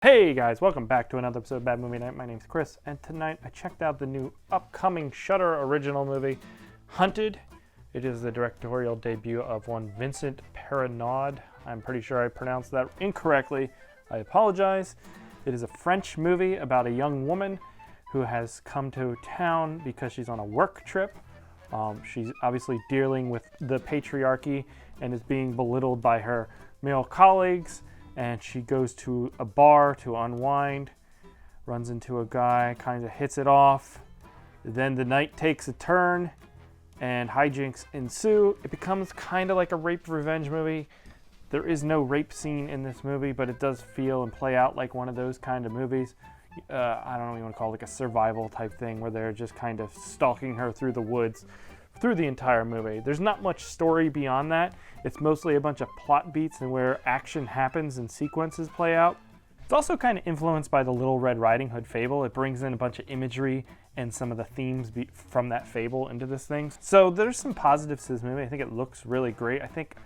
Hey guys, welcome back to another episode of Bad Movie Night. My name's Chris, and tonight I checked out the new upcoming Shudder original movie, Hunted. It is the directorial debut of one Vincent Paronnaud. I'm pretty sure I pronounced that incorrectly. I apologize. It is a French movie about a young woman who has come to town because she's on a work trip. She's obviously dealing with the patriarchy and is being belittled by her male colleagues. And she goes to a bar to unwind, runs into a guy, kind of hits it off. Then the night takes a turn and hijinks ensue. It becomes kind of like a rape revenge movie. There is no rape scene in this movie, but it does feel and play out like one of those kind of movies. I don't know what you want to call it, like a survival type thing where they're just kind of stalking her through the woods through the entire movie. There's not much story beyond that. It's mostly a bunch of plot beats and where action happens and sequences play out. It's also kind of influenced by the Little Red Riding Hood fable. It brings in a bunch of imagery and some of the themes from that fable into this thing. So there's some positives to this movie. I think it looks really great. I think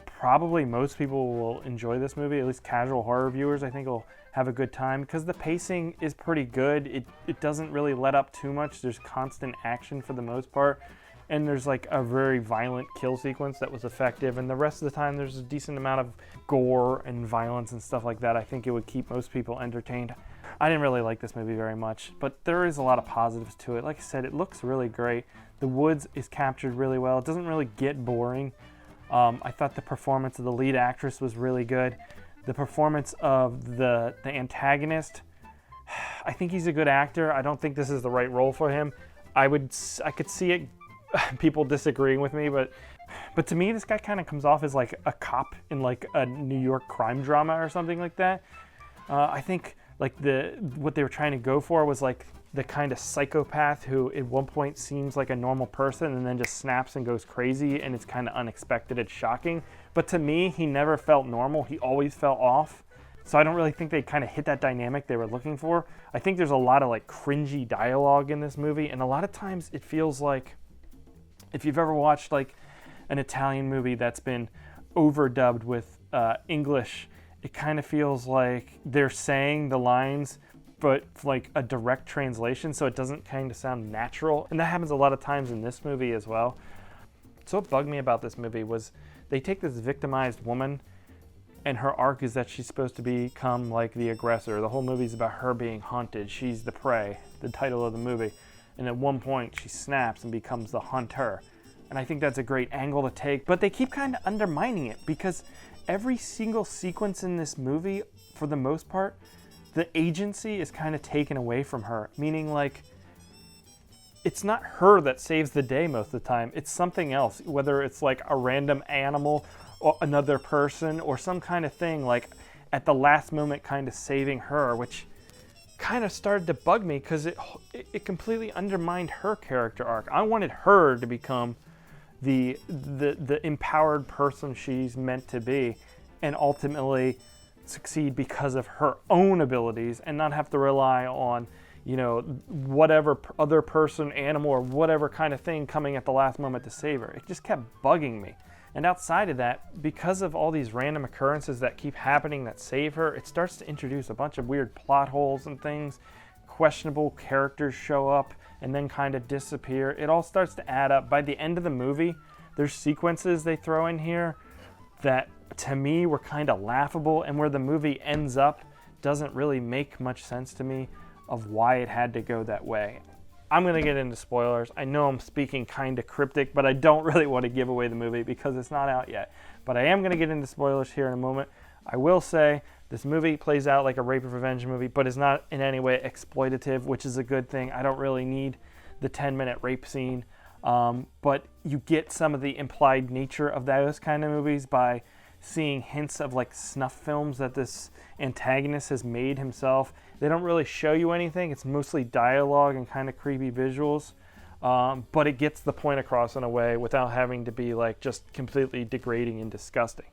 probably most people will enjoy this movie, at least casual horror viewers. I think will have a good time because the pacing is pretty good. It doesn't really let up too much. There's constant action for the most part. And there's like a very violent kill sequence that was effective. And the rest of the time, there's a decent amount of gore and violence and stuff like that. I think it would keep most people entertained. I didn't really like this movie very much, but there is a lot of positives to it. Like I said, it looks really great. The woods is captured really well. It doesn't really get boring. I thought the performance of the lead actress was really good. The performance of the antagonist, I think he's a good actor. I don't think this is the right role for him. I could see it. People disagreeing with me, but to me this guy kind of comes off as like a cop in like a New York crime drama or something like that. I think like what they were trying to go for was like the kind of psychopath who at one point seems like a normal person and then just snaps and goes crazy, and it's kind of unexpected. It's shocking, but to me he never felt normal. He always felt off. So I don't really think they kind of hit that dynamic they were looking for. I think there's a lot of like cringy dialogue in this movie, and a lot of times it feels like, if you've ever watched like an Italian movie that's been overdubbed with English, it kind of feels like they're saying the lines, but like a direct translation, so it doesn't kind of sound natural. And that happens a lot of times in this movie as well. So what bugged me about this movie was they take this victimized woman, and her arc is that she's supposed to become like the aggressor. The whole movie's about her being hunted. She's the prey, the title of the movie. And at one point, she snaps and becomes the hunter. And I think that's a great angle to take. But they keep kind of undermining it because every single sequence in this movie, for the most part, the agency is kind of taken away from her. Meaning, like, it's not her that saves the day most of the time. It's something else. Whether it's like a random animal or another person or some kind of thing, like at the last moment kind of saving her, which kind of started to bug me because it completely undermined her character arc. I wanted her to become the empowered person she's meant to be and ultimately succeed because of her own abilities and not have to rely on, you know, whatever other person, animal, or whatever kind of thing coming at the last moment to save her. It just kept bugging me. And outside of that, because of all these random occurrences that keep happening that save her, it starts to introduce a bunch of weird plot holes and things. Questionable characters show up and then kind of disappear. It all starts to add up. By the end of the movie, there's sequences they throw in here that to me were kind of laughable, and where the movie ends up doesn't really make much sense to me of why it had to go that way. I'm going to get into spoilers. I know I'm speaking kind of cryptic, but I don't really want to give away the movie because it's not out yet. But I am going to get into spoilers here in a moment. I will say this movie plays out like a rape and revenge movie, but is not in any way exploitative, which is a good thing. I don't really need the 10-minute rape scene. But you get some of the implied nature of those kind of movies by seeing hints of like snuff films that this antagonist has made himself. They don't really show you anything. It's mostly dialogue and kind of creepy visuals. But it gets the point across in a way without having to be like just completely degrading and disgusting.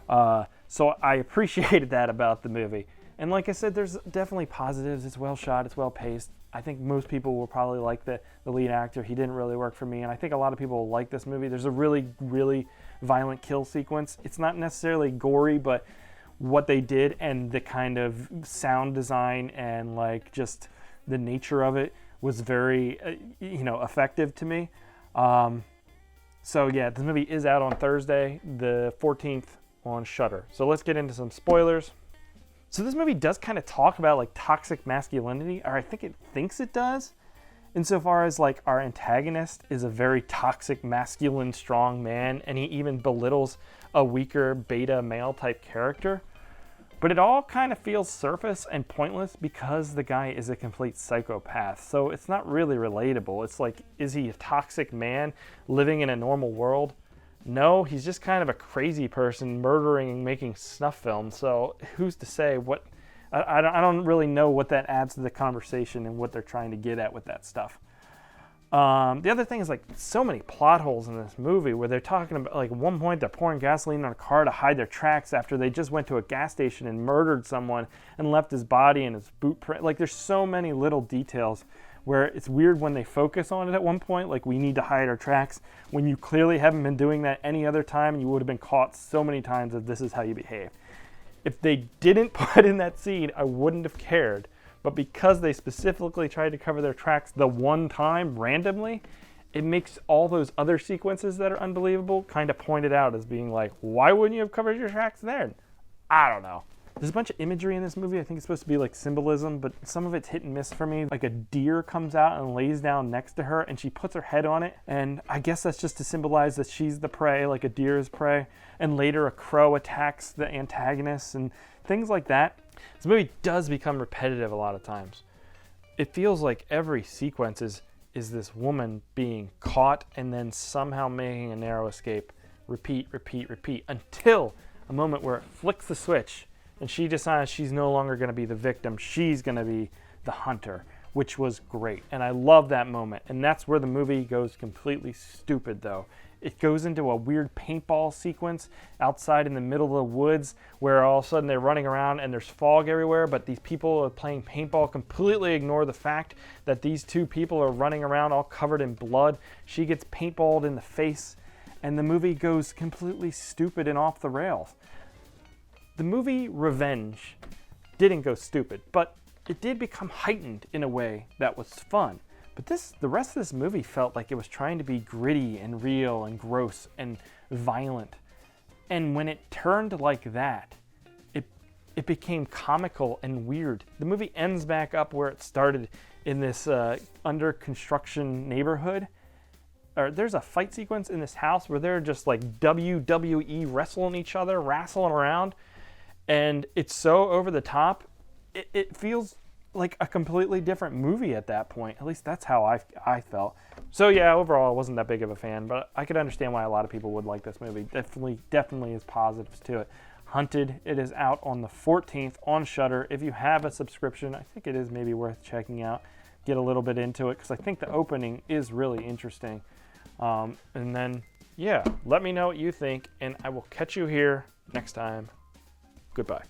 So I appreciated that about the movie. And like I said, there's definitely positives. It's well shot. It's well paced. I think most people will probably like the lead actor. He didn't really work for me. And I think a lot of people will like this movie. There's a really, really violent kill sequence. It's not necessarily gory, but what they did and the kind of sound design and like just the nature of it was very, effective to me. So yeah, this movie is out on Thursday, the 14th on Shudder. So let's get into some spoilers. So this movie does kind of talk about like toxic masculinity, or I think it thinks it does, insofar as like our antagonist is a very toxic, masculine, strong man, and he even belittles a weaker beta male type character. But it all kind of feels surface and pointless because the guy is a complete psychopath. So it's not really relatable. It's like, is he a toxic man living in a normal world? No, he's just kind of a crazy person murdering and making snuff films. So who's to say what? I don't really know what that adds to the conversation and what they're trying to get at with that stuff. The other thing is like so many plot holes in this movie where they're talking about like at one point they're pouring gasoline on a car to hide their tracks after they just went to a gas station and murdered someone and left his body and his boot print. Like there's so many little details where it's weird when they focus on it at one point, like we need to hide our tracks, when you clearly haven't been doing that any other time and you would have been caught so many times that this is how you behave. If they didn't put in that scene, I wouldn't have cared. But because they specifically tried to cover their tracks the one time randomly, it makes all those other sequences that are unbelievable kind of pointed out as being like, why wouldn't you have covered your tracks there? I don't know. There's a bunch of imagery in this movie. I think it's supposed to be like symbolism, but some of it's hit and miss for me. Like a deer comes out and lays down next to her and she puts her head on it. And I guess that's just to symbolize that she's the prey, like a deer is prey. And later a crow attacks the antagonist and things like that. This movie does become repetitive a lot of times. It feels like every sequence is this woman being caught and then somehow making a narrow escape. Repeat, repeat, repeat, until a moment where it flicks the switch and she decides she's no longer going to be the victim. She's going to be the hunter, which was great. And I love that moment. And that's where the movie goes completely stupid, though. It goes into a weird paintball sequence outside in the middle of the woods where all of a sudden they're running around and there's fog everywhere, but these people are playing paintball completely ignore the fact that these two people are running around all covered in blood. She gets paintballed in the face, and the movie goes completely stupid and off the rails. The movie Revenge didn't go stupid, but it did become heightened in a way that was fun. But the rest of this movie felt like it was trying to be gritty and real and gross and violent. And when it turned like that, it became comical and weird. The movie ends back up where it started in this under construction neighborhood. There's a fight sequence in this house where they're just like WWE wrestling each other, wrestling around. And it's so over the top, it feels like a completely different movie at that point. At least that's how I felt. So yeah, overall I wasn't that big of a fan, but I could understand why a lot of people would like this movie. Definitely is positives to it. Hunted, it is out on the 14th on Shudder. If you have a subscription, I think it is maybe worth checking out. Get a little bit into it because I think the opening is really interesting. And then, yeah, let me know what you think, and I will catch you here next time. Goodbye.